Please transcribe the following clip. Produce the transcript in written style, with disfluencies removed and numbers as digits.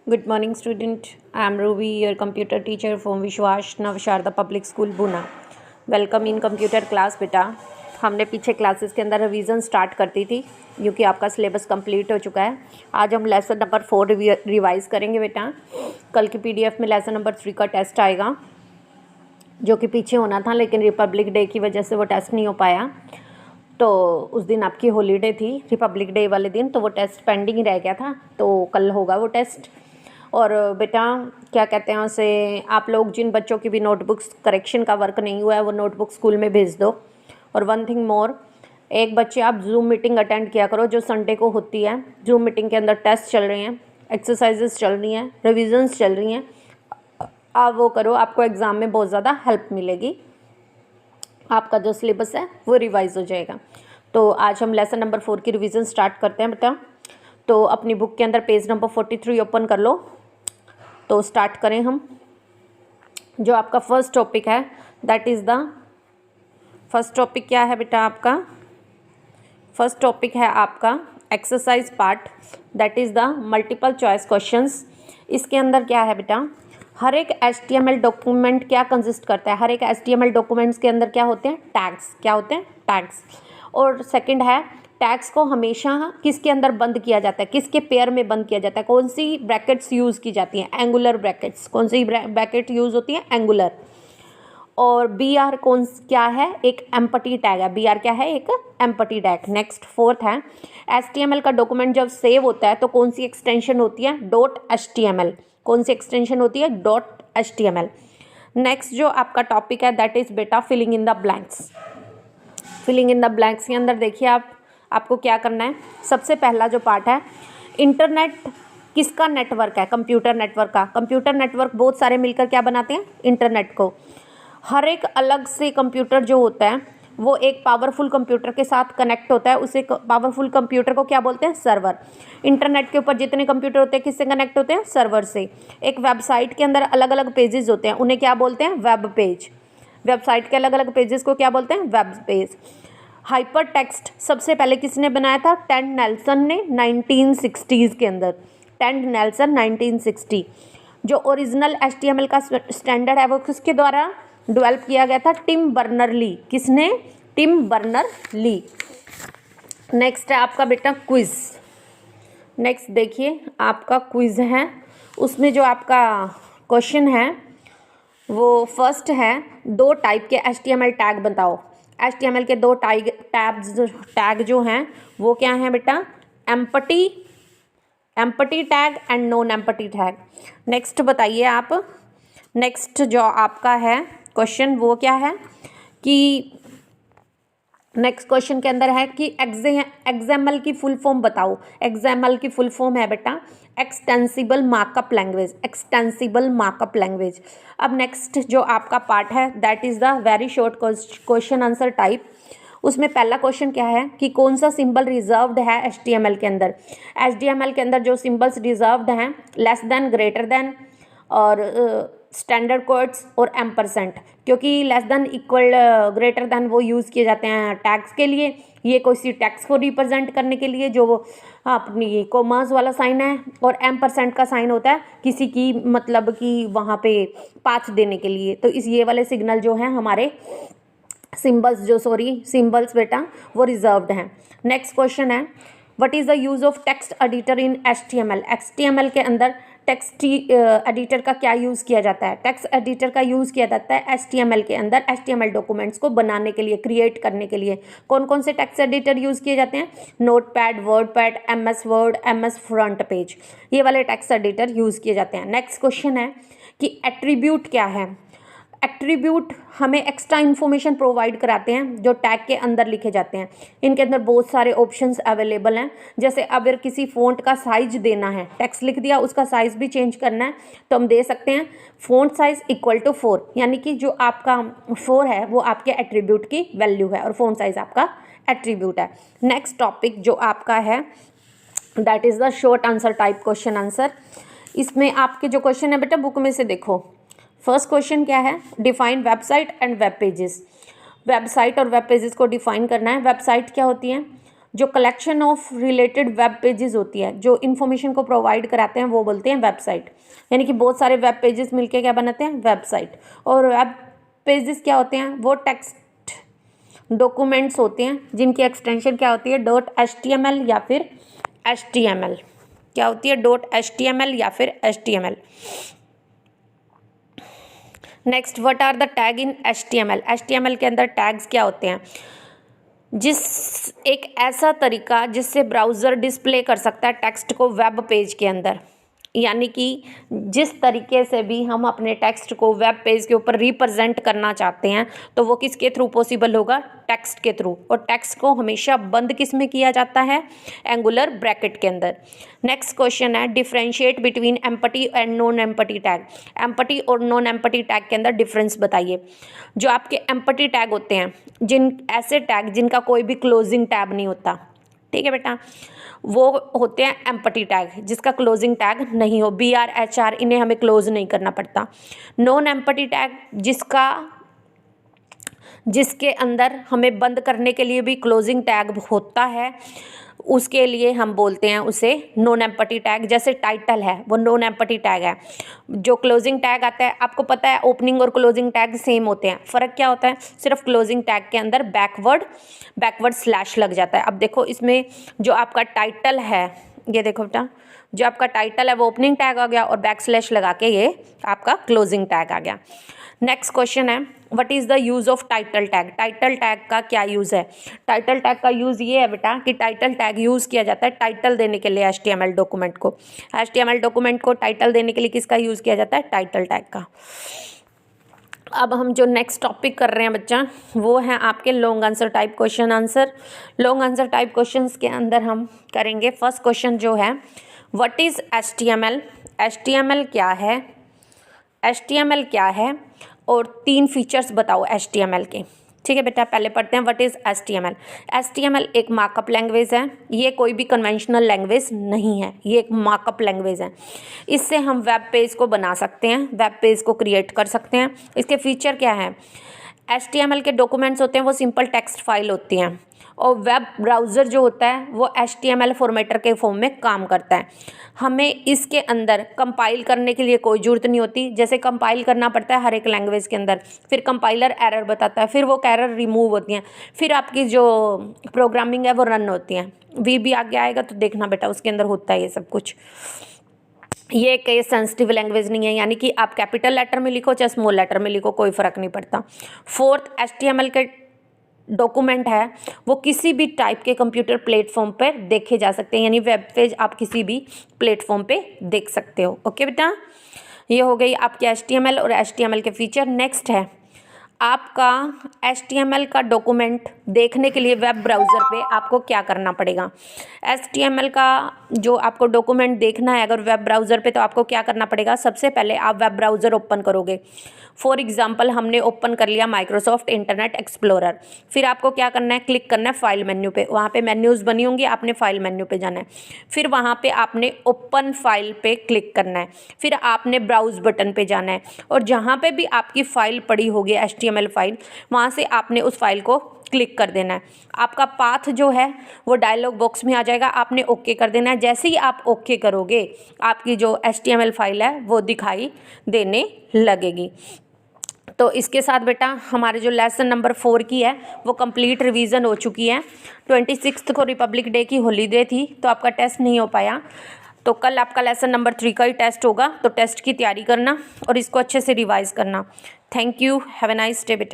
Good morning, student. I am Ruby, your computer teacher from Vishwas Navsharda Public School, Pune. Welcome in computer class बेटा। हमने पीछे classes के अंदर revision start करती थी क्योंकि आपका सिलेबस कंप्लीट हो चुका है। आज हम लेसन नंबर 4 रिवाइज़ करेंगे बेटा। कल की पीडीएफ में लेसन नंबर 3 का टेस्ट आएगा जो कि पीछे होना था, लेकिन रिपब्लिक डे की वजह से वो टेस्ट नहीं हो पाया। तो उस दिन आपकी हॉलीडे थी रिपब्लिक डे वाले दिन, तो वो टेस्ट पेंडिंग ही रह गया था, तो कल होगा वो टेस्ट। और बेटा क्या कहते हैं उसे, आप लोग जिन बच्चों की भी नोटबुक्स करेक्शन का वर्क नहीं हुआ है वो नोटबुक स्कूल में भेज दो। और वन थिंग मोर, एक बच्चे आप जूम मीटिंग अटेंड किया करो जो संडे को होती है। जूम मीटिंग के अंदर टेस्ट चल रहे हैं, एक्सरसाइजेस चल रही हैं, रिविजन्स चल रही हैं, आप वो करो, आपको एग्ज़ाम में बहुत ज़्यादा हेल्प मिलेगी। आपका जो सिलेबस है वो रिवाइज हो जाएगा। तो आज हम लेसन नंबर 4 की रिवीजन स्टार्ट करते हैं बेटा। तो अपनी बुक के अंदर पेज नंबर 43 ओपन कर लो। तो स्टार्ट करें हम। जो आपका फर्स्ट टॉपिक है that is the first topic क्या है बेटा, आपका फर्स्ट टॉपिक है आपका exercise part, that is the multiple choice questions. इसके अंदर क्या है बेटा, हर एक HTML डॉक्यूमेंट क्या कंसिस्ट करता है, हर एक HTML डॉक्यूमेंट्स के अंदर क्या होते हैं, टैग्स। क्या होते हैं, टैग्स। और सेकंड है, टैग्स को हमेशा किसके अंदर बंद किया जाता है, किसके पेयर में बंद किया जाता है, कौन सी ब्रैकेट्स यूज़ की जाती हैं, एंगुलर ब्रैकेट्स। कौन सी ब्रैकेट यूज़ होती है, एंगुलर। और BR क्या है, एक एम्पटी टैग है। BR क्या है, एक एम्पटी टैग। नेक्स्ट फोर्थ है, HTML का डॉक्यूमेंट जब सेव होता है तो कौन सी एक्सटेंशन होती है, .html। कौन सी एक्सटेंशन होती है, .html। नेक्स्ट जो आपका टॉपिक है दैट इज़ बेटा filling in the blanks. Filling in the blanks के अंदर देखिए आपको क्या करना है। सबसे पहला जो पार्ट है, इंटरनेट किसका नेटवर्क है, कंप्यूटर नेटवर्क का। कंप्यूटर नेटवर्क बहुत सारे मिलकर क्या बनाते हैं, इंटरनेट को। हर एक अलग से कंप्यूटर जो होता है वो एक पावरफुल कंप्यूटर के साथ कनेक्ट होता है, उसे पावरफुल कंप्यूटर को क्या बोलते हैं, सर्वर। इंटरनेट के ऊपर जितने कंप्यूटर होते हैं किससे कनेक्ट होते हैं, सर्वर से। एक वेबसाइट के अंदर अलग अलग पेजेस होते हैं, उन्हें क्या बोलते हैं, वेब पेज। वेबसाइट के अलग अलग पेजेस को क्या बोलते हैं, वेब पेज। हाइपर टेक्स्ट सबसे पहले किसने बनाया था, टेड नेल्सन ने 1960s के अंदर। Ted Nelson 1960। जो ओरिजिनल HTML का स्टैंडर्ड है वो किसके द्वारा डेवलप किया गया था, टिम बर्नर-ली। किसने, टिम बर्नर-ली। नेक्स्ट है आपका बेटा क्विज। नेक्स्ट देखिए आपका क्विज है, उसमें जो आपका क्वेश्चन है वो फर्स्ट है, 2 टाइप के HTML टैग बताओ। HTML के 2 टैग जो हैं वो क्या हैं बेटा, empty tag and non empty tag. Next बताइए आप। नेक्स्ट जो आपका है क्वेश्चन वो क्या है कि नेक्स्ट क्वेश्चन के अंदर है कि XML की फुल फॉर्म बताओ। XML की फुल फॉर्म है बेटा extensible markup language. Extensible markup language. अब नेक्स्ट जो आपका पार्ट है that is the very short question answer type. उसमें पहला क्वेश्चन क्या है कि कौन सा सिंबल रिजर्व्ड है HTML के अंदर। HTML के अंदर जो सिंबल्स रिजर्व्ड हैं, लेस देन, ग्रेटर देन और स्टैंडर्ड कोट्स और एम्परसेंट, क्योंकि less than, equal, greater than वो यूज़ किए जाते हैं टैग्स के लिए। ये किसी टैग्स को रिप्रेजेंट करने के लिए जो अपनी कॉमर्स वाला साइन है, और एम्परसेंट का साइन होता है किसी की मतलब कि वहाँ पे पाथ देने के लिए। तो ये वाले सिग्नल जो हैं हमारे सिंबल्स बेटा वो रिजर्व्ड हैं। नेक्स्ट क्वेश्चन है, what is the use of text editor in HTML। HTML के अंदर टेक्स्ट एडिटर का क्या यूज़ किया जाता है। टेक्स्ट एडिटर का यूज़ किया जाता है HTML के अंदर HTML डॉक्यूमेंट्स को बनाने के लिए, क्रिएट करने के लिए। कौन कौन से टेक्स्ट एडिटर यूज़ किए जाते हैं, notepad, WordPad, MS word, MS front page, ये वाले टेक्स्ट एडिटर यूज़ किए जाते हैं। नेक्स्ट क्वेश्चन है कि एट्रीब्यूट क्या है। एट्रीब्यूट हमें एक्स्ट्रा इन्फॉर्मेशन प्रोवाइड कराते हैं जो टैग के अंदर लिखे जाते हैं। इनके अंदर बहुत सारे ऑप्शंस अवेलेबल हैं। जैसे अगर किसी फ़ॉन्ट का साइज देना है, टेक्स्ट लिख दिया, उसका साइज़ भी चेंज करना है तो हम दे सकते हैं फ़ॉन्ट साइज़ इक्वल टू 4, यानी कि जो आपका 4 है वो आपके एट्रीब्यूट की वैल्यू है और फ़ॉन्ट साइज़ आपका एट्रीब्यूट है। नेक्स्ट टॉपिक जो आपका है that is the short answer type question answer. इसमें आपके जो क्वेश्चन है बेटा बुक में से देखो। फर्स्ट क्वेश्चन क्या है, define website and web pages. Website और वेब पेजेस को डिफाइन करना है। वेबसाइट क्या होती है, जो collection of related web pages होती है, जो इन्फॉर्मेशन को प्रोवाइड कराते हैं, वो बोलते हैं वेबसाइट। यानी कि बहुत सारे वेब पेजेस मिलके क्या बनाते हैं, वेबसाइट। और वेब पेजेस क्या होते हैं, वो टेक्स्ट डॉक्यूमेंट्स होते हैं जिनकी एक्सटेंशन क्या होती है, .html या फिर HTML। क्या होती है, .html या फिर HTML। Next, what are the tag in HTML के अंदर टैग्स क्या होते हैं, एक ऐसा तरीका जिससे ब्राउज़र डिस्प्ले कर सकता है टेक्स्ट को वेब पेज के अंदर। यानी कि जिस तरीके से भी हम अपने टेक्स्ट को वेब पेज के ऊपर रिप्रेजेंट करना चाहते हैं, तो वो किसके थ्रू पॉसिबल होगा, टेक्स्ट के थ्रू। और टेक्स्ट को हमेशा बंद किस में किया जाता है, एंगुलर ब्रैकेट के अंदर। नेक्स्ट क्वेश्चन है, differentiate between empty and non empty tag. Empty और नॉन एम्पटी टैग के अंदर डिफरेंस बताइए। जो आपके एम्पटी टैग होते हैं, ऐसे टैग जिनका कोई भी क्लोजिंग टैब नहीं होता, ठीक है बेटा, वो होते हैं एम्पटी टैग, जिसका क्लोजिंग टैग नहीं हो, BR HR, इन्हें हमें क्लोज नहीं करना पड़ता। नॉन एम्पटी टैग जिसके अंदर हमें बंद करने के लिए भी क्लोजिंग टैग होता है, उसके लिए हम बोलते हैं उसे नॉन एम्पटी टैग। जैसे टाइटल है, वो नॉन एम्पटी टैग है। जो क्लोजिंग टैग आता है, आपको पता है ओपनिंग और क्लोजिंग टैग सेम होते हैं, फ़र्क क्या होता है, सिर्फ क्लोजिंग टैग के अंदर बैकवर्ड स्लैश लग जाता है। अब देखो इसमें जो आपका टाइटल है, ये देखो बेटा, जो आपका टाइटल है वो ओपनिंग टैग आ गया और बैकस्लैश लगा के ये आपका क्लोजिंग टैग आ गया। नेक्स्ट क्वेश्चन है, what is the use of title tag. Title tag का क्या यूज़ है। टाइटल टैग का यूज़ ये है बेटा कि टाइटल टैग यूज़ किया जाता है टाइटल देने के लिए HTML डॉक्यूमेंट को। HTML डॉक्यूमेंट को टाइटल देने के लिए किसका यूज़ किया जाता है, टाइटल टैग का। अब हम जो नेक्स्ट टॉपिक कर रहे हैं बच्चा, वो है आपके long answer type question answer. Long answer type questions के अंदर हम करेंगे फर्स्ट क्वेश्चन जो है, व्हाट इज़ HTML। HTML क्या है, HTML क्या है, और 3 फीचर्स बताओ HTML के। ठीक है बेटा, पहले पढ़ते हैं व्हाट इज़ HTML। HTML एक मार्कअप लैंग्वेज है, ये कोई भी कन्वेंशनल लैंग्वेज नहीं है, ये एक मार्कअप लैंग्वेज है। इससे हम वेब पेज को बना सकते हैं, वेब पेज को क्रिएट कर सकते हैं। इसके फीचर क्या है, HTML के डॉक्यूमेंट्स होते हैं वो सिंपल टेक्स्ट फाइल होती हैं, और वेब ब्राउज़र जो होता है वो HTML फॉर्मेटर के फॉर्म में काम करता है। हमें इसके अंदर कंपाइल करने के लिए कोई ज़रूरत नहीं होती। जैसे कंपाइल करना पड़ता है हर एक लैंग्वेज के अंदर, फिर कंपाइलर एरर बताता है, फिर वो एरर रिमूव होती हैं, फिर आपकी जो प्रोग्रामिंग है वो रन होती है। VB आगे आएगा तो देखना बेटा, उसके अंदर होता है ये सब कुछ। ये केस सेंसिटिव लैंग्वेज नहीं है, यानी कि आप कैपिटल लेटर में लिखो चाहे स्मॉल लेटर में लिखो, कोई फ़र्क नहीं पड़ता। फोर्थ, HTML के डॉक्यूमेंट है वो किसी भी टाइप के कंप्यूटर प्लेटफॉर्म पर देखे जा सकते हैं, यानी वेब पेज आप किसी भी प्लेटफॉर्म पे देख सकते हो। ओके बेटा, ये हो गई आपके HTML और HTML के फीचर। नेक्स्ट है आपका HTML का डॉक्यूमेंट देखने के लिए वेब ब्राउज़र पे आपको क्या करना पड़ेगा। HTML का जो आपको डॉक्यूमेंट देखना है अगर वेब ब्राउज़र पे, तो आपको क्या करना पड़ेगा, सबसे पहले आप वेब ब्राउज़र ओपन करोगे। फॉर एग्जांपल हमने ओपन कर लिया माइक्रोसॉफ्ट इंटरनेट एक्सप्लोरर, फिर आपको क्या करना है, क्लिक करना है फाइल मेन्यू पे। वहाँ पे मेन्यूज़ बनी होंगी, आपने फाइल मेन्यू पे जाना है, फिर वहाँ पे आपने ओपन फाइल पे क्लिक करना है, फिर आपने ब्राउज़ बटन पे जाना है, और जहाँ पे भी आपकी फ़ाइल पड़ी होगी HTML फाइल, वहाँ से आपने उस फाइल को क्लिक कर देना है। आपका पाथ जो है वो डायलॉग बॉक्स में आ जाएगा, आपने ओके कर देना है। जैसे ही आप ओके करोगे आपकी जो HTML फाइल है वो दिखाई देने लगेगी। तो इसके साथ बेटा हमारे जो लेसन नंबर 4 की है वो कंप्लीट रिवीजन हो चुकी है। 26 को रिपब्लिक डे की हॉलीडे थी तो आपका टेस्ट नहीं हो पाया, तो कल आपका लेसन नंबर 3 का ही टेस्ट होगा, तो टेस्ट की तैयारी करना और इसको अच्छे से रिवाइज करना। Thank you, have a nice day बेटा।